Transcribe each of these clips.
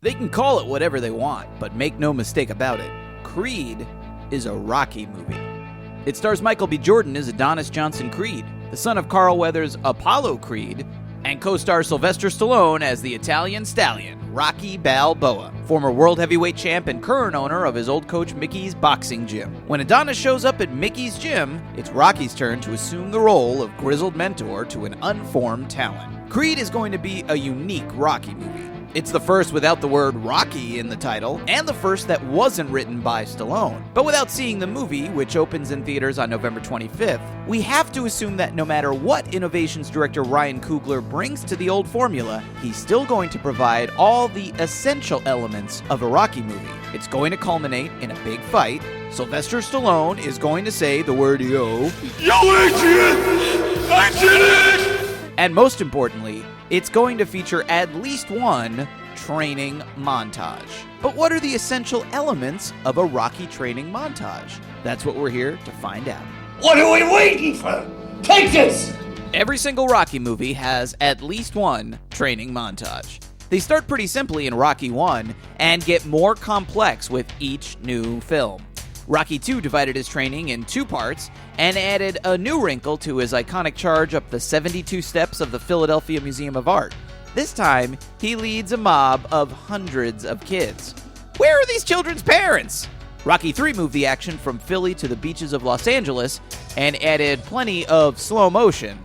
They can call it whatever they want, but make no mistake about it, Creed is a Rocky movie. It stars Michael B. Jordan as Adonis Johnson Creed, the son of Carl Weathers' Apollo Creed, and co-stars Sylvester Stallone as the Italian stallion, Rocky Balboa, former world heavyweight champ and current owner of his old coach Mickey's boxing gym. When Adonis shows up at Mickey's gym, it's Rocky's turn to assume the role of grizzled mentor to an unformed talent. Creed is going to be a unique Rocky movie. It's the first without the word Rocky in the title, and the first that wasn't written by Stallone. But without seeing the movie, which opens in theaters on November 25th, we have to assume that no matter what innovations director Ryan Coogler brings to the old formula, he's still going to provide all the essential elements of a Rocky movie. It's going to culminate in a big fight. Sylvester Stallone is going to say the word yo. Yo, Adrian! I did it! And most importantly, it's going to feature at least one training montage. But what are the essential elements of a Rocky training montage? That's what we're here to find out. What are we waiting for? Take this! Every single Rocky movie has at least one training montage. They start pretty simply in Rocky 1 and get more complex with each new film. Rocky 2 divided his training in 2 parts and added a new wrinkle to his iconic charge up the 72 steps of the Philadelphia Museum of Art. This time, he leads a mob of hundreds of kids. Where are these children's parents? Rocky 3 moved the action from Philly to the beaches of Los Angeles and added plenty of slow motion.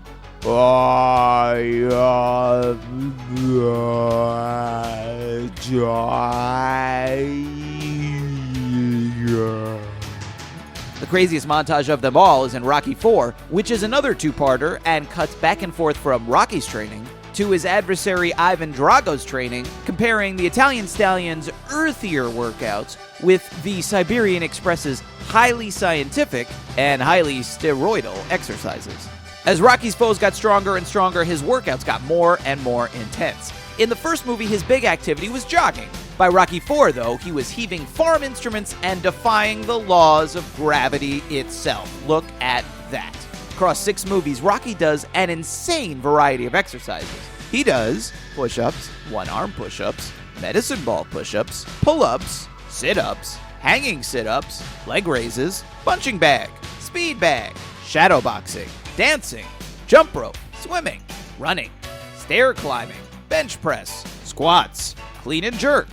The craziest montage of them all is in Rocky 4, which is another 2-parter and cuts back and forth from Rocky's training to his adversary Ivan Drago's training, comparing the Italian stallion's earthier workouts with the Siberian Express's highly scientific and highly steroidal exercises. As Rocky's foes got stronger and stronger, his workouts got more and more intense. In the first movie, his big activity was jogging. By Rocky 4, though, he was heaving farm instruments and defying the laws of gravity itself. Look at that. Across 6 movies, Rocky does an insane variety of exercises. He does push-ups, one-arm push-ups, medicine ball push-ups, pull-ups, sit-ups, hanging sit-ups, leg raises, punching bag, speed bag, shadow boxing, dancing, jump rope, swimming, running, stair climbing, bench press, squats, clean and jerk,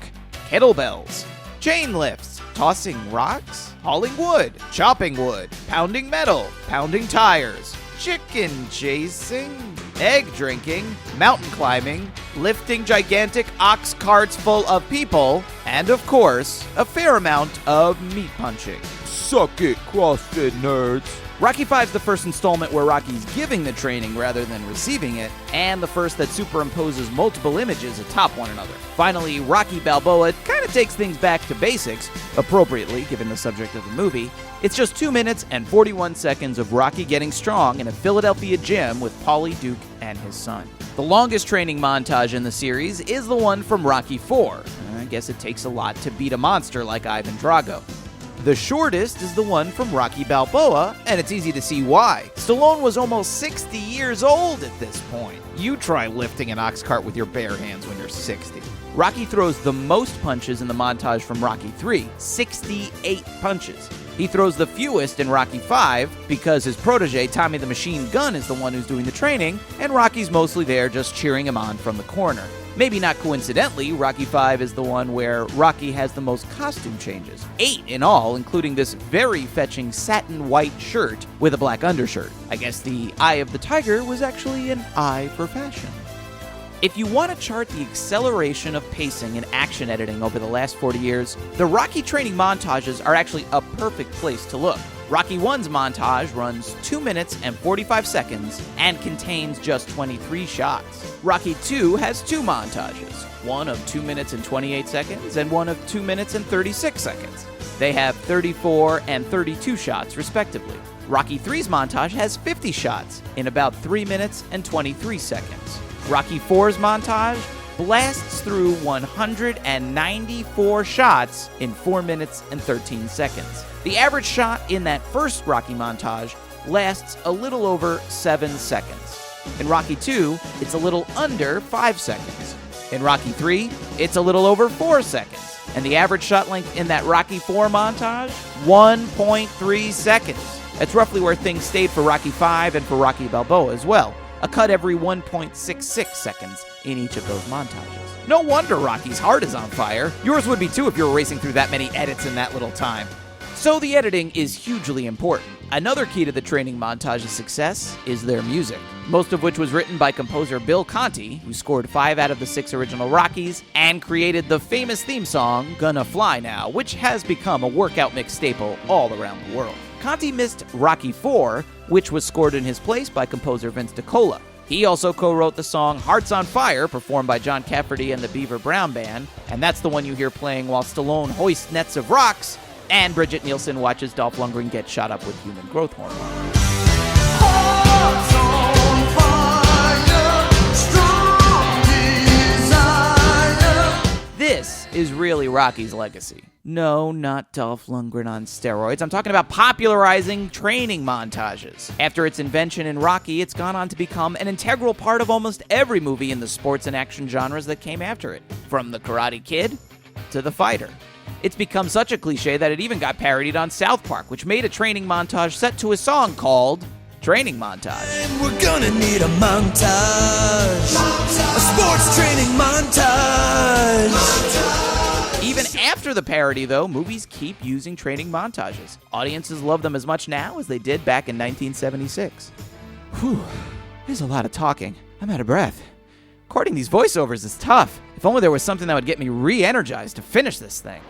kettlebells, chain lifts, tossing rocks, hauling wood, chopping wood, pounding metal, pounding tires, chicken chasing, egg drinking, mountain climbing, lifting gigantic ox carts full of people, and of course, a fair amount of meat punching. Suck it, CrossFit nerds. Rocky V's the first installment where Rocky's giving the training rather than receiving it, and the first that superimposes multiple images atop one another. Finally, Rocky Balboa kind of takes things back to basics, appropriately given the subject of the movie. It's just 2 minutes and 41 seconds of Rocky getting strong in a Philadelphia gym with Paulie Duke and his son. The longest training montage in the series is the one from Rocky 4. I guess it takes a lot to beat a monster like Ivan Drago. The shortest is the one from Rocky Balboa, and it's easy to see why. Stallone was almost 60 years old at this point. You try lifting an ox cart with your bare hands when you're 60. Rocky throws the most punches in the montage from Rocky 3, 68 punches. He throws the fewest in Rocky 5 because his protege, Tommy the Machine Gun, is the one who's doing the training, and Rocky's mostly there just cheering him on from the corner. Maybe not coincidentally, Rocky 5 is the one where Rocky has the most costume changes. 8 in all, including this very fetching satin white shirt with a black undershirt. I guess the eye of the tiger was actually an eye for fashion. If you want to chart the acceleration of pacing and action editing over the last 40 years, the Rocky training montages are actually a perfect place to look. Rocky 1's montage runs 2 minutes and 45 seconds and contains just 23 shots. Rocky 2 has 2 montages, one of 2 minutes and 28 seconds and one of 2 minutes and 36 seconds. They have 34 and 32 shots, respectively. Rocky 3's montage has 50 shots in about 3 minutes and 23 seconds. Rocky 4's montage blasts through 194 shots in 4 minutes and 13 seconds. The average shot in that first Rocky montage lasts a little over 7 seconds. In Rocky 2, it's a little under 5 seconds. In Rocky 3, it's a little over 4 seconds. And the average shot length in that Rocky 4 montage? 1.3 seconds. That's roughly where things stayed for Rocky 5 and for Rocky Balboa as well. A cut every 1.66 seconds in each of those montages. No wonder Rocky's heart is on fire. Yours would be too if you were racing through that many edits in that little time. So the editing is hugely important. Another key to the training montage's success is their music, most of which was written by composer Bill Conti, who scored 5 out of the 6 original Rockies and created the famous theme song, Gonna Fly Now, which has become a workout mix staple all around the world. Conti missed Rocky 4, which was scored in his place by composer Vince DiCola. He also co-wrote the song Hearts on Fire, performed by John Cafferty and the Beaver Brown Band, and that's the one you hear playing while Stallone hoists nets of rocks and Bridget Nielsen watches Dolph Lundgren get shot up with human growth hormone. This is really Rocky's legacy. No, not Dolph Lundgren on steroids. I'm talking about popularizing training montages. After its invention in Rocky, it's gone on to become an integral part of almost every movie in the sports and action genres that came after it, from The Karate Kid to The Fighter. It's become such a cliche that it even got parodied on South Park, which made a training montage set to a song called Training Montage. And we're gonna need a montage. A sports training montage. Even after the parody, though, movies keep using training montages. Audiences love them as much now as they did back in 1976. Whew, there's a lot of talking. I'm out of breath. Recording these voiceovers is tough. If only there was something that would get me re-energized to finish this thing.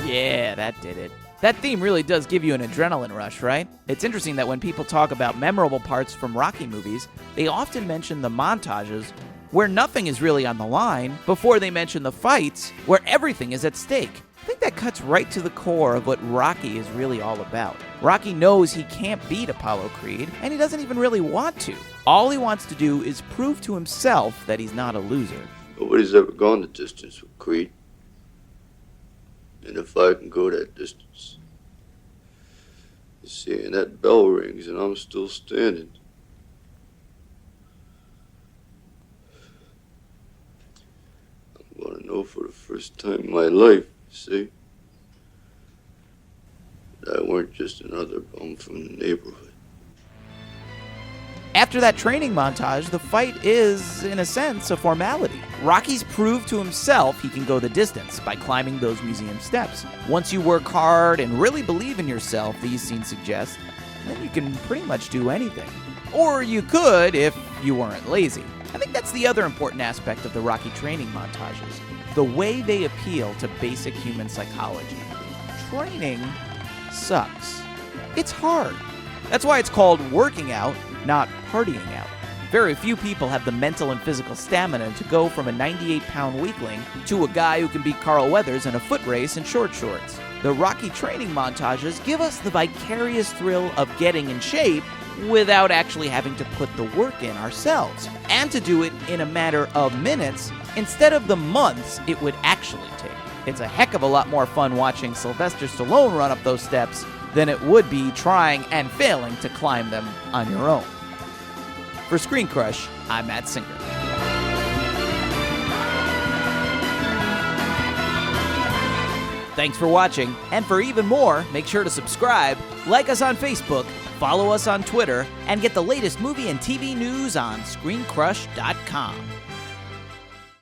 Yeah, that did it. That theme really does give you an adrenaline rush, right? It's interesting that when people talk about memorable parts from Rocky movies, they often mention the montages where nothing is really on the line before they mention the fights where everything is at stake. I think that cuts right to the core of what Rocky is really all about. Rocky knows he can't beat Apollo Creed, and he doesn't even really want to. All he wants to do is prove to himself that he's not a loser. Nobody's ever gone the distance with Creed. And if I can go that distance, you see, and that bell rings and I'm still standing. I'm gonna know for the first time in my life, you see, that I weren't just another bum from the neighborhood. After that training montage, the fight is, in a sense, a formality. Rocky's proved to himself he can go the distance by climbing those museum steps. Once you work hard and really believe in yourself, these scenes suggest, then you can pretty much do anything. Or you could if you weren't lazy. I think that's the other important aspect of the Rocky training montages, the way they appeal to basic human psychology. Training sucks. It's hard. That's why it's called working out, not partying out. Very few people have the mental and physical stamina to go from a 98-pound weakling to a guy who can beat Carl Weathers in a foot race in short shorts. The Rocky training montages give us the vicarious thrill of getting in shape without actually having to put the work in ourselves, and to do it in a matter of minutes instead of the months it would actually take. It's a heck of a lot more fun watching Sylvester Stallone run up those steps than it would be trying and failing to climb them on your own. For Screen Crush, I'm Matt Singer. Thanks for watching, and for even more, make sure to subscribe, like us on Facebook, follow us on Twitter, and get the latest movie and TV news on ScreenCrush.com.